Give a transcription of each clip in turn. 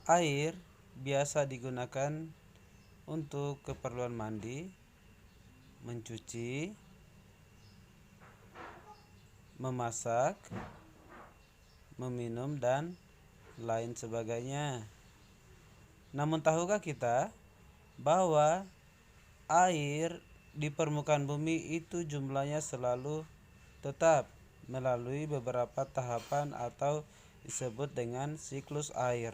Air biasa digunakan untuk keperluan mandi, mencuci, memasak, meminum, dan lain sebagainya. Namun tahukah kita bahwa air di permukaan bumi itu jumlahnya selalu tetap melalui beberapa tahapan atau disebut dengan siklus air.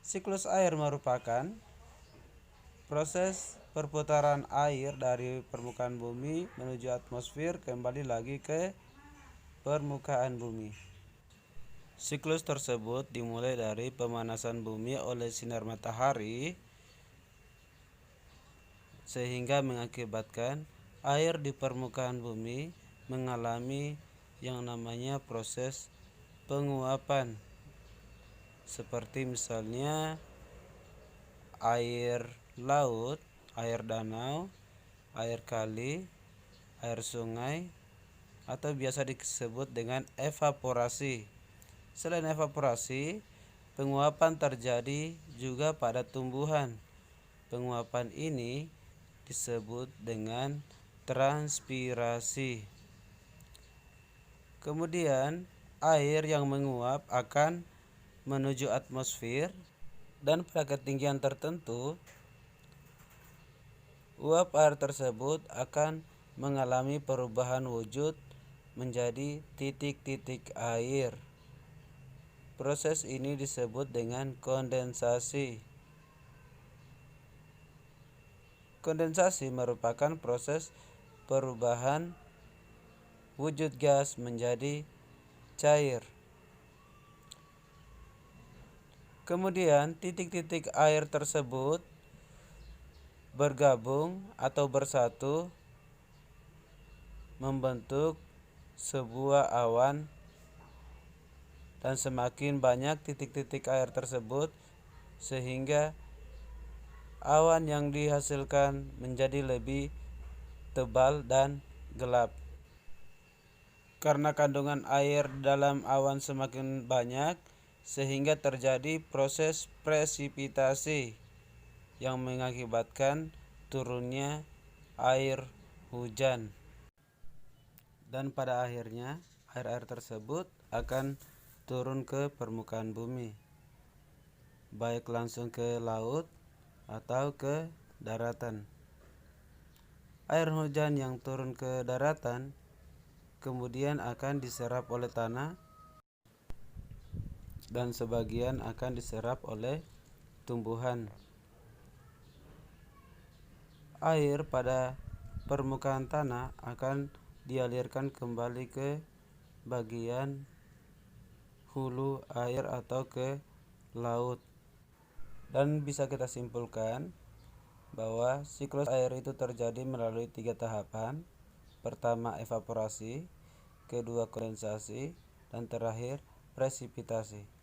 Siklus air merupakan proses perputaran air dari permukaan bumi menuju atmosfer kembali lagi ke permukaan bumi. Siklus tersebut dimulai dari pemanasan bumi oleh sinar matahari sehingga mengakibatkan air di permukaan bumi mengalami yang namanya proses penguapan, seperti misalnya air laut, air danau, air kali, air sungai, atau biasa disebut dengan evaporasi. Selain evaporasi, penguapan terjadi juga pada tumbuhan. Penguapan ini disebut dengan transpirasi. Kemudian, air yang menguap akan menuju atmosfer dan pada ketinggian tertentu, uap air tersebut akan mengalami perubahan wujud menjadi titik-titik air. Proses ini disebut dengan kondensasi. Kondensasi merupakan proses perubahan wujud gas menjadi cair. Kemudian titik-titik air tersebut bergabung atau bersatu membentuk sebuah awan, dan semakin banyak titik-titik air tersebut sehingga awan yang dihasilkan menjadi lebih tebal dan gelap. Karena kandungan air dalam awan semakin banyak, sehingga terjadi proses presipitasi yang mengakibatkan turunnya air hujan. Dan pada akhirnya air-air tersebut akan turun ke permukaan bumi, baik langsung ke laut atau ke daratan. Air hujan yang turun ke daratan kemudian akan diserap oleh tanah dan sebagian akan diserap oleh tumbuhan. Air pada permukaan tanah akan dialirkan kembali ke bagian hulu air atau ke laut. Dan bisa kita simpulkan bahwa siklus air itu terjadi melalui 3 tahapan. Pertama evaporasi, kedua kondensasi, dan terakhir presipitasi.